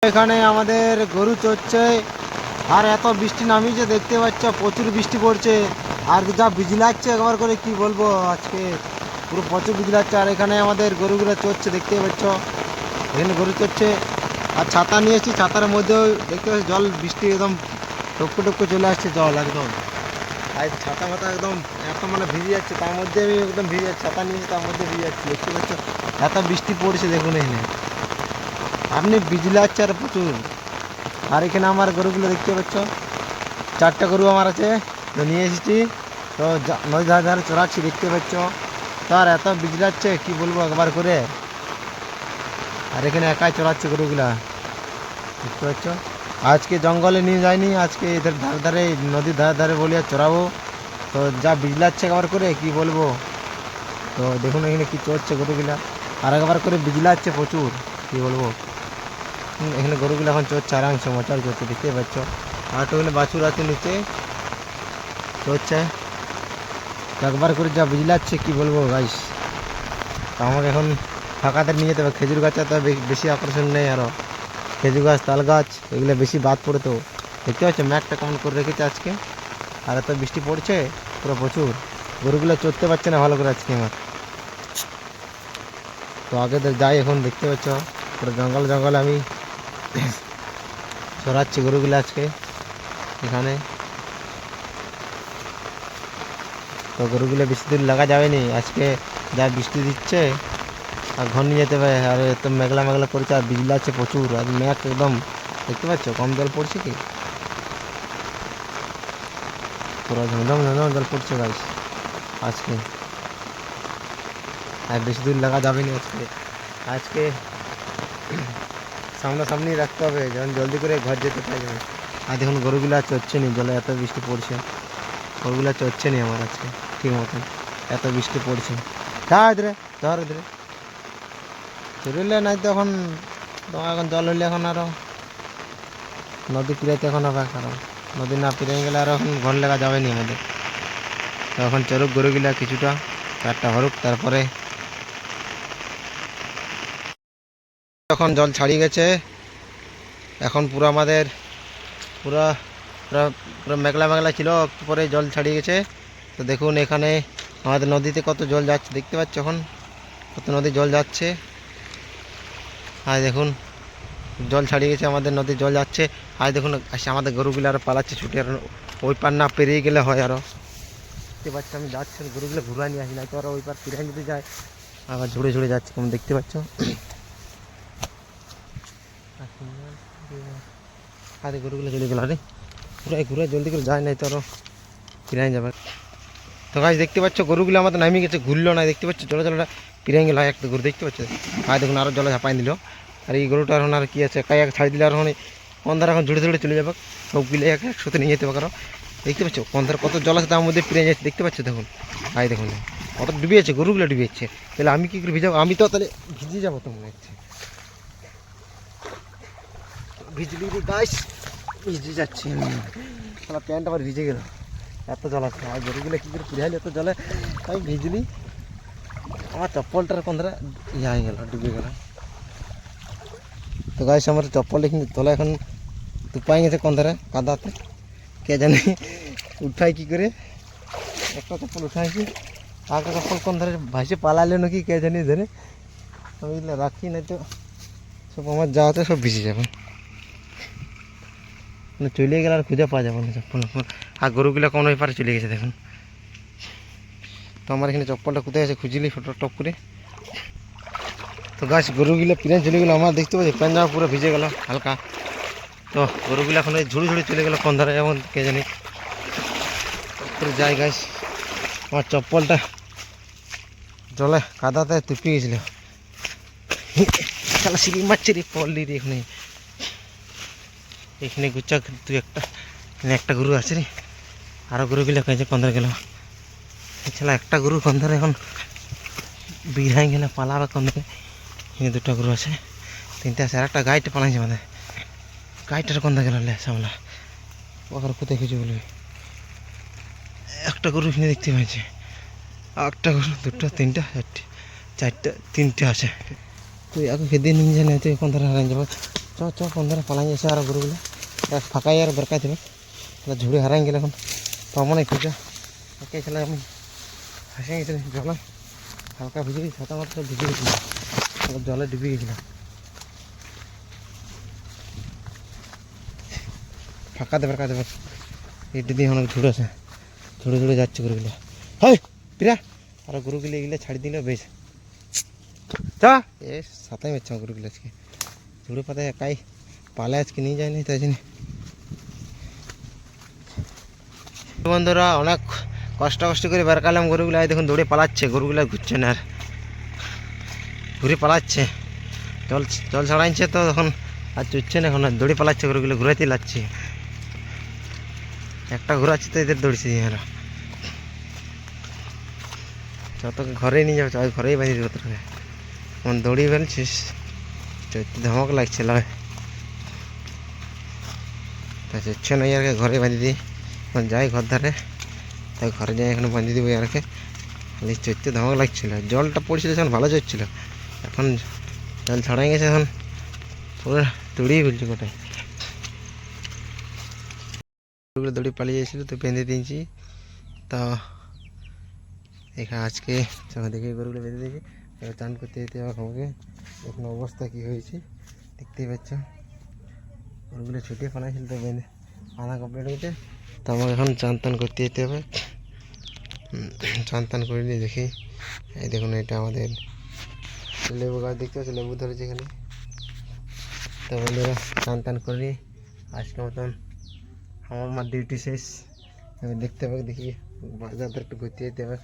এখানে আমাদের গরু চড়ছে আর এত বৃষ্টি নামিয়েছে দেখতে পাচ্ছ, প্রচুর বৃষ্টি পড়ছে আর যা বিজলাচ্ছে একবার করে কি বলবো, আজকে পুরো প্রচুর বিজলাচ্ছে। আর এখানে আমাদের গরুগুলো চড়ছে দেখতে পাচ্ছ, এখানে গরু চড়ছে আর ছাতা নিয়েছি, ছাতার মধ্যেও দেখতে পাচ্ছি জল, বৃষ্টি একদম টপকে টপকে চলে আসছে জল একদম। আর ছাতা মাথা একদম এত মানে ভিজে যাচ্ছে, তার মধ্যে আমি একদম ভিজে যাচ্ছি, ছাতা নিয়েছি তার মধ্যে ভিজে যাচ্ছি দেখতে পাচ্ছ, এত বৃষ্টি পড়ছে দেখুন এখানে আপনি, বিজলাচ্ছে আর প্রচুর। আর এখানে আমার গরুগুলো দেখতে পাচ্ছ, 4টা গরু আমার আছে, তো নিয়ে এসেছি, তো নদী ধারে ধারে চড়াচ্ছি দেখতে পাচ্ছ। তার এত বিজলাচ্ছে কি বলবো একবার করে, আর এখানে একাই চড়াচ্ছে গরুগুলা দেখতে পাচ্ছ। আজকে জঙ্গলে নিয়ে যায়নি, আজকে এদের ধারে ধারে নদীর ধারে ধারে বলিয়া চড়াবো, তো যা বিজলাচ্ছে একবার করে কি বলবো। তো দেখুন এখানে কি চড়ছে গরুগুলা, আর একবার করে বিজলাচ্ছে প্রচুর কি বলবো। এখানে গরুগুলো এখন চড়ছে আরামসে, মচার চড়ছে দেখতে পাচ্ছ। আর তো এখানে বাছুর আছে নিচে চড়ছে, একবার করে যা বিজলাচ্ছে কি বলবো গাইস। তো আমাকে এখন ফাঁকাতে নিয়ে যেতে হবে, খেজুর গাছে তো বেশি আকর্ষণ নেই, আরও খেজুর গাছ তাল গাছ এগুলো বেশি বাদ পড়ে, তো দেখতে পাচ্ছ ম্যাকটা কেমন করে রেখেছে আজকে। আর এত বৃষ্টি পড়ছে পুরো প্রচুর, গরুগুলো চড়তে পারছে না ভালো করে আজকে আমার। তো আগে তো যাই, এখন দেখতে পাচ্ছ পুরো জঙ্গল জঙ্গল আমি চড়াচ্ছি গরুগুলো আজকে এখানে। তো গরুগুলো বেশি দূর লাগা যাবে নি আজকে, যা বৃষ্টি দিচ্ছে আর ঘর নিয়ে যেতে হবে, আর এত মেঘলা মেঘলা করছে আর বিজলি আছে প্রচুর, আর মেঘ একদম দেখতে পাচ্ছ, কম জল পড়ছে কি পুরো ঝমঝম ঝমঝম জল পড়ছে গাইস আজকে। আর বেশি দূর লাগা যাবে না আজকে, আজকে সামনাসামনি রাখতে হবে যেমন জলদি করে ঘর যেতে পারবে। আর দেখুন গরুগুলো আর চড়ছে নি, জলে এত বৃষ্টি পড়ছে, গরুগুলো চড়ছে নি আমার আজকে ঠিক মতন, এত বৃষ্টি পড়ছে। ধরে ধর ধরে চড়লে নাই তো এখন, তোমার এখন জল হইলে এখন আরও নদী পিড়াইতে এখন হবে, কারণ নদী না পিড়ে গেলে আর এখন ঘর লাগা যাবে নি আমাদের। তো এখন চড়ুক গরুগুলা কিছুটা, চারটা হরুক, তারপরে এখন জল ছাড়িয়ে গেছে, এখন পুরো আমাদের পুরো পুরো পুরো মেঘলা মেঘলা ছিল, একটু পরে জল ছাড়িয়ে গেছে। তো দেখুন এখানে আমাদের নদীতে কত জল যাচ্ছে দেখতে পাচ্ছ, এখন কত নদী জল যাচ্ছে। আর দেখুন জল ছাড়িয়ে গেছে, আমাদের নদীর জল যাচ্ছে। আর দেখুন আমাদের গরুগুলো আরও পালাচ্ছে ছুটে, আর ওই পার না পেরিয়ে গেলে হয় আরও। দেখতে পাচ্ছ আমি যাচ্ছি, গরুগুলো ঘুরা নিয়ে আসি না তো, আর ওই পার পেরিয়ে যদি যায় আবার ঝুড়ে ঝুড়ে যাচ্ছে কেমন দেখতে পাচ্ছ। আরে গরুগুলো চলে গেল, আরে ঘুরাই ঘুরাই জলদি করে যায় নাই তো আরও ফিরাই যাবে। তো গাছ দেখতে পাচ্ছ গরুগুলো আমাদের নামিয়ে গেছে, ঘুরলো না দেখতে পাচ্ছ, জলে জলটা ফিরাই গেল একটা গরু দেখতে পাচ্ছ। আর দেখুন আরও জলে ঝাঁপাই দিল, আর এই গরুটা এখন আর কি আছে, একাই এক ছাড়ি দিলে আর এখন কন্ধার এখন ঝুড়ে ঝুড়ে চলে যাবে, সবগুলো একসাথে নিয়ে যেতে হবে। কারণ দেখতে পাচ্ছ কন্ধার কত জল আছে, তার মধ্যে ফিরে যাচ্ছে দেখতে পাচ্ছ। দেখুন আয় দেখুন কত ডুবে যাচ্ছে, গরুগুলো ডুবে যাচ্ছে, তাহলে আমি কী করে ভিজাবো, আমি তো তাহলে ভিজে যাবো তো মনে হচ্ছে, ভিজলি গাছ ভিজে যাচ্ছে, তাহলে প্যান্ট আবার ভিজে গেল, এত জল আছে। আর গরুগুলো কী করে ফিরে এত জলে আমি ভিজলি, আমার চপ্পলটার কন্ধারা ইয়ে হয়ে গেল, ডুবে গেল। তো গাছ আমার চপ্পলটা কিন্তু তোলা এখন তুপাই গেছে কন্ধারে কাদাতে, কে জানে উঠাই কী করে, একটা চপ্পল উঠাইছি, একটা চপ্পল কন্ধারে ভাসে পালালে নাকি কে জানি ধরে, আমি এগুলো রাখি নাই তো সব আমার যাওয়াতে সব ভিজে যাবে, মানে চলে গেলে আর খুঁজে পাওয়া যাবে না চপ্পল। আর গরুগুলো কোনো ব্যাপারে চলে গেছে দেখুন। তো আমার এখানে চপ্পলটা কোথায় আছে খুঁজলি ফটো টপ করে। তো গাছ গরুগুলো পিরান চলে গেলো, আমার দেখতে পাচ্ছি প্যান জামা পুরো ভিজে গেল হালকা। তো গরুগুলো এখন ওই ঝুড়ি ঝুড়ি চলে গেলো কোন ধারে, এমন কে জানি যাই। গাছ আমার চপ্পলটা জলে কাদাতে তুপি গেছিল, খেলা সিঁড়ি মারছে রে পড়লি রে। এখানে এখানে গুচ্ছা তুই একটা, এখানে একটা গরু আছে রে, আরও গরুগুলো কেছে কন্ধারে গেল, খেলা একটা গরু কন্ধারে এখন বিড়াই গেলে পালাবে কন্ধারে। এখানে দুটা গরু আছে, তিনটে আছে, আর একটা গাইটা পালাইছে, মানে গাইটার কন্ধা গেল সামলা ওখানে কোথায় কিছু বলবি। একটা গরু এখানে দেখতে পাচ্ছি, একটা গরু দুটো তিনটা চারটে তিনটে আছে, তুই আগে খেদিয়ে নিয়ে যায় না তুই কন্ধারে হারাই যাবে। চ বন্ধুরা পালাই এসে আর গরুগুলো ফাঁকাই আর বেরকাই দেবে ঝুড়ি হারাই গেলে এখন পাবো না খুঁজে ওকে খেলে আমি হাসে গেছিলাম জলে হালকা ভিজে গেছি ছাতা মাত্র ভিজে গেছিলাম জলে ডুবে গেছিলাম ফাঁকা দেবে এটি দিয়ে অনেক ঝুড়ে আছে ঝুড়ে যাচ্ছে গরুগুলো হয় পিরা আর গরুগুলো এগুলো ছাড়ি দিলে বেশ চা এ সাতাই বাচ্চা গরুগুলো আজকে ঝুড়ে পাতায় একাই পালে আজকে নিয়ে যায়নি তাই জন্য বন্ধুরা অনেক কষ্ট করে বের কালাম গরুগুলো দেখুন দৌড়ে পালাচ্ছে গরুগুলো ঘুরছে না আর ঘুরে পালাচ্ছে জল ছাড়াইছে তো তখন আর চুচ্ছে না এখন আর দৌড়ে পালাচ্ছে গরুগুলো ঘুরাইতে লাগছে একটা ঘোরাচ্ছে তো এদের দৌড়ছে এরা যত ঘরে নিয়ে যাবে ঘরেই বাঁধিয়ে দেবো তোকে এখন দৌড়িয়ে ফেলছিস চৈতে ধমক লাগছে লয় তা চুচ্ছে না ইয়ারকে ঘরে বাঁধিয়ে দিই এখন যাই ঘর ধারে তাই ঘরে যাই এখানে বাঁধিয়ে দেবো ইয়ারকে খালি চৈতে ধমক লাগছিল জলটা পড়ছিল যখন ভালো চলছিল এখন জল ছাড়াই গেছে এখন পুরো দৌড়িয়ে ফেলছি গোটায় দৌড়ে পালিয়ে যাচ্ছিল তো বেঁধে দিয়েছি তা এখানে আজকে দেখে গরুগুলো বেঁধে দিয়েছি এবার চান করতে যেতে হবে আমাকে এখন অবস্থা কী হয়েছে দেখতেই পাচ্ছ গরুগুলো ছুটিয়ে ফানাইছিল তো বেঁধে আনা কমপ্লিট হয়েছে তো আমাকে এখন চান টান করতে যেতে হবে চান টান করে নিয়ে দেখি এই দেখুন এটা আমাদের লেবু গাছ দেখতে পাচ্ছি লেবু ধরেছে এখানে তো বন্ধুরা চান টান করে আজকে মতন আমার ডিউটি শেষ এবার দেখতে হবে দেখি বাজার একটু ঘুরতে যেতে হবে